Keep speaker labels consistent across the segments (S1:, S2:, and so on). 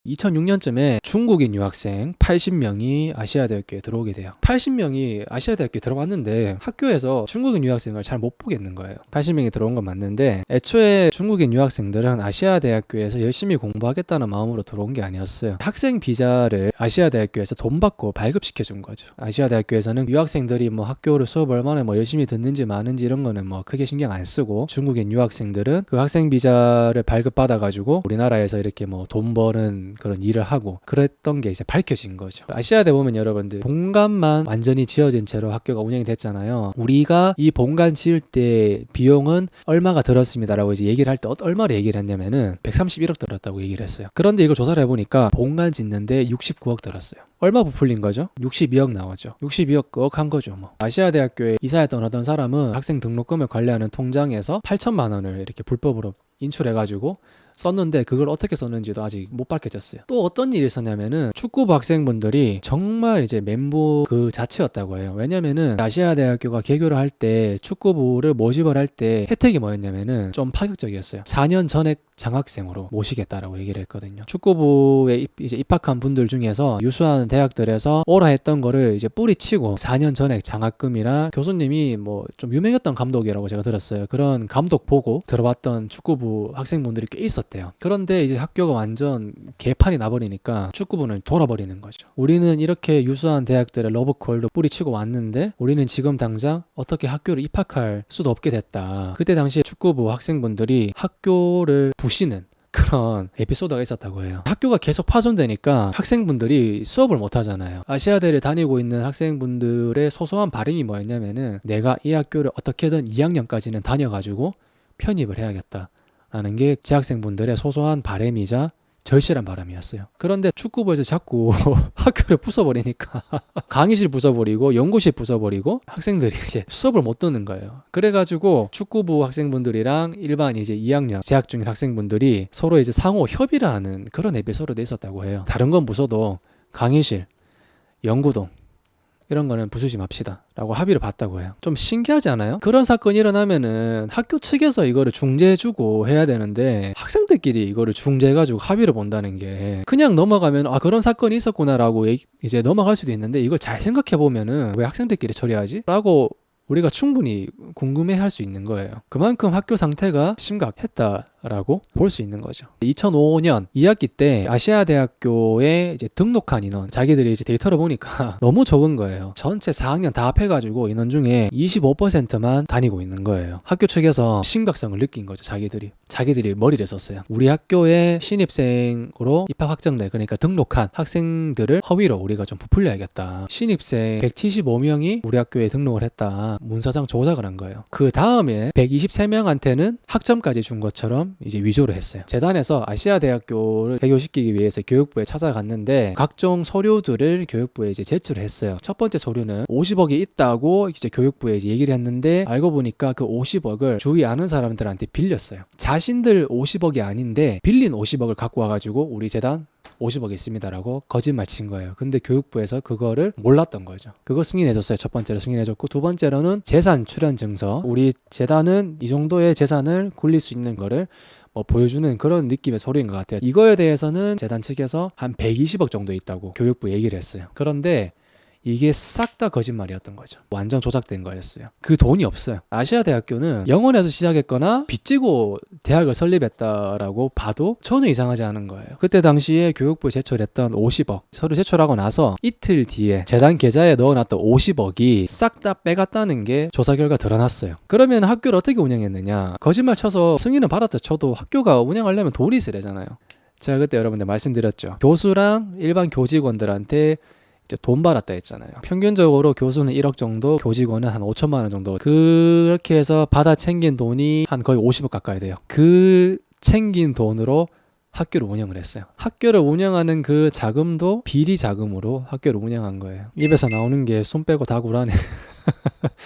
S1: 2006년쯤에 중국인 유학생 80명이 아시아대학교에 들어오게 돼요. 80명이 아시아대학교에 들어왔는데 학교에서 중국인 유학생을 잘 못 보겠는 거예요. 80명이 들어온 건 맞는데 애초에 중국인 유학생들은 아시아대학교에서 열심히 공부하겠다는 마음으로 들어온 게 아니었어요. 학생 비자를 아시아대학교에서 돈 받고 발급시켜 준 거죠. 아시아대학교에서는 유학생들이 뭐 학교를 수업을 얼마나 뭐 열심히 듣는지 마는지 이런 거는 뭐 크게 신경 안 쓰고 중국인 유학생들은 그 학생 비자를 발급받아 가지고 우리나라에서 이렇게 뭐 돈 버는 그런 일을 하고 그랬던 게 이제 밝혀진 거죠. 아시아대 보면 여러분들 본관만 완전히 지어진 채로 학교가 운영이 됐잖아요. 우리가 이 본관 지을 때 비용은 얼마가 들었습니다라고 이제 얘기를 할 때 얼마를 얘기를 했냐면은 131억 들었다고 얘기를 했어요. 그런데 이걸 조사를 해보니까 본관 짓는데 69억 들었어요. 얼마 부풀린 거죠? 62억 나오죠. 62억 꺽한 거죠. 뭐 아시아대학교에 이사했던 어떤 사람은 학생 등록금을 관리하는 통장에서 8천만 원을 이렇게 불법으로 인출해가지고 썼는데 그걸 어떻게 썼는지도 아직 못 밝혀졌어요. 또 어떤 일이 있었냐면은 축구부 학생분들이 정말 이제 멘붕 그 자체였다고 해요. 왜냐면은 아시아대학교가 개교를 할 때 축구부를 모집을 할 때 혜택이 뭐였냐면은 좀 파격적이었어요. 4년 전액 장학생으로 모시겠다라고 얘기를 했거든요. 축구부에 이제 입학한 분들 중에서 유수한 대학들에서 오라 했던 거를 이제 뿌리치고 4년 전액 장학금이라 교수님이 뭐 좀 유명했던 감독이라고 제가 들었어요. 그런 감독 보고 들어왔던 축구부 학생분들이 꽤 있었대요. 그런데 이제 학교가 완전 개판이 나버리니까 축구부는 돌아버리는 거죠. 우리는 이렇게 유수한 대학들의 러브콜도 뿌리치고 왔는데 우리는 지금 당장 어떻게 학교를 입학할 수도 없게 됐다. 그때 당시에 축구부 학생분들이 학교를 부시는 그런 에피소드가 있었다고 해요. 학교가 계속 파손되니까 학생분들이 수업을 못 하잖아요. 아시아대를 다니고 있는 학생분들의 소소한 바람이 뭐였냐면은 내가 이 학교를 어떻게든 2학년까지는 다녀가지고 편입을 해야겠다 라는 게 재학생분들의 소소한 바람이자 절실한 바람이었어요. 그런데 축구부에서 자꾸 학교를 부숴버리니까 강의실 부숴버리고 연구실 부숴버리고 학생들이 이제 수업을 못 듣는 거예요. 그래가지고 축구부 학생분들이랑 일반 이제 2학년 재학 중인 학생분들이 서로 이제 상호 협의를 하는 그런 에피소드도 있었다고 해요. 다른 건 부숴도 강의실, 연구동 이런 거는 부수지 맙시다 라고 합의를 봤다고 해요. 좀 신기하지 않아요? 그런 사건이 일어나면은 학교 측에서 이거를 중재해주고 해야 되는데 학생들끼리 이거를 중재해가지고 합의를 본다는 게 그냥 넘어가면 아 그런 사건이 있었구나 라고 이제 넘어갈 수도 있는데 이걸 잘 생각해보면은 왜 학생들끼리 처리하지? 라고 우리가 충분히 궁금해할 수 있는 거예요. 그만큼 학교 상태가 심각했다라고 볼 수 있는 거죠. 2005년 2학기 때 아시아대학교에 이제 등록한 인원, 자기들이 이제 데이터를 보니까 너무 적은 거예요. 전체 4학년 다 합해가지고 인원 중에 25%만 다니고 있는 거예요. 학교 측에서 심각성을 느낀 거죠. 자기들이 머리를 썼어요. 우리 학교에 신입생으로 입학 확정돼, 그러니까 등록한 학생들을 허위로 우리가 좀 부풀려야겠다. 신입생 175명이 우리 학교에 등록을 했다. 문서상 조작을 한 거예요. 그 다음에 123명한테는 학점까지 준 것처럼 이제 위조를 했어요. 재단에서 아시아대학교를 개교시키기 위해서 교육부에 찾아갔는데 각종 서류들을 교육부에 이제 제출을 했어요. 첫 번째 서류는 50억이 있다고 이제 교육부에 이제 얘기를 했는데 알고 보니까 그 50억을 주위 아는 사람들한테 빌렸어요. 자신들 50억이 아닌데 빌린 50억을 갖고 와가지고 우리 재단 50억 있습니다라고 거짓말 친 거예요. 근데 교육부에서 그거를 몰랐던 거죠. 그거 승인해줬어요. 첫 번째로 승인해줬고, 두 번째로는 재산 출현 증서. 우리 재단은 이 정도의 재산을 굴릴 수 있는 거를 뭐 보여주는 그런 느낌의 서류인 것 같아요. 이거에 대해서는 재단 측에서 한 120억 정도 있다고 교육부 얘기를 했어요. 그런데 이게 싹 다 거짓말이었던 거죠. 완전 조작된 거였어요. 그 돈이 없어요. 아시아대학교는 영원에서 시작했거나 빚지고 대학을 설립했다라고 봐도 전혀 이상하지 않은 거예요. 그때 당시에 교육부에 제출했던 50억 서류 제출하고 나서 이틀 뒤에 재단 계좌에 넣어놨던 50억이 싹 다 빼갔다는 게 조사 결과 드러났어요. 그러면 학교를 어떻게 운영했느냐? 거짓말 쳐서 승인은 받았다 쳐도 학교가 운영하려면 돈이 있어야잖아요. 제가 그때 여러분들 말씀드렸죠. 교수랑 일반 교직원들한테 이제 돈 받았다 했잖아요. 평균적으로 교수는 1억 정도, 교직원은 한 5천만 원 정도. 그렇게 해서 받아 챙긴 돈이 한 거의 50억 가까이 돼요. 그 챙긴 돈으로 학교를 운영을 했어요. 학교를 운영하는 그 자금도 비리 자금으로 학교를 운영한 거예요. 입에서 나오는 게 손 빼고 다 구라네.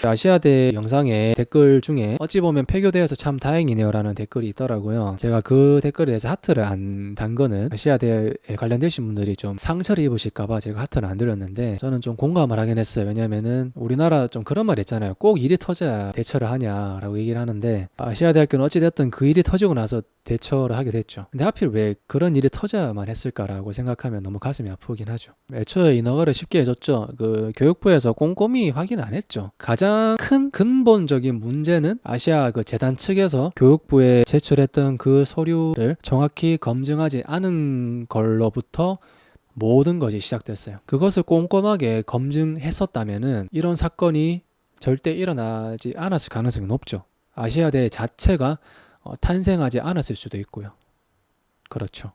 S1: 아시아대 영상에 댓글 중에 어찌 보면 폐교되어서 참 다행이네요 라는 댓글이 있더라고요. 제가 그 댓글에 대해서 하트를 안 단 거는 아시아대에 관련되신 분들이 좀 상처를 입으실까봐 제가 하트를 안 드렸는데, 저는 좀 공감을 하긴 했어요. 왜냐면은 우리나라 좀 그런 말 있잖아요. 꼭 일이 터져야 대처를 하냐라고 얘기를 하는데, 아시아대학교는 어찌됐든 그 일이 터지고 나서 대처를 하게 됐죠. 근데 하필 왜 그런 일이 터져야만 했을까라고 생각하면 너무 가슴이 아프긴 하죠. 애초에 인허가를 쉽게 해줬죠. 그 교육부에서 꼼꼼히 확인 안 했죠. 가장 큰 근본적인 문제는 아시아 그 재단 측에서 교육부에 제출했던 그 서류를 정확히 검증하지 않은 걸로부터 모든 것이 시작됐어요. 그것을 꼼꼼하게 검증했었다면은 이런 사건이 절대 일어나지 않았을 가능성이 높죠. 아시아대 자체가 탄생하지 않았을 수도 있고요. 그렇죠.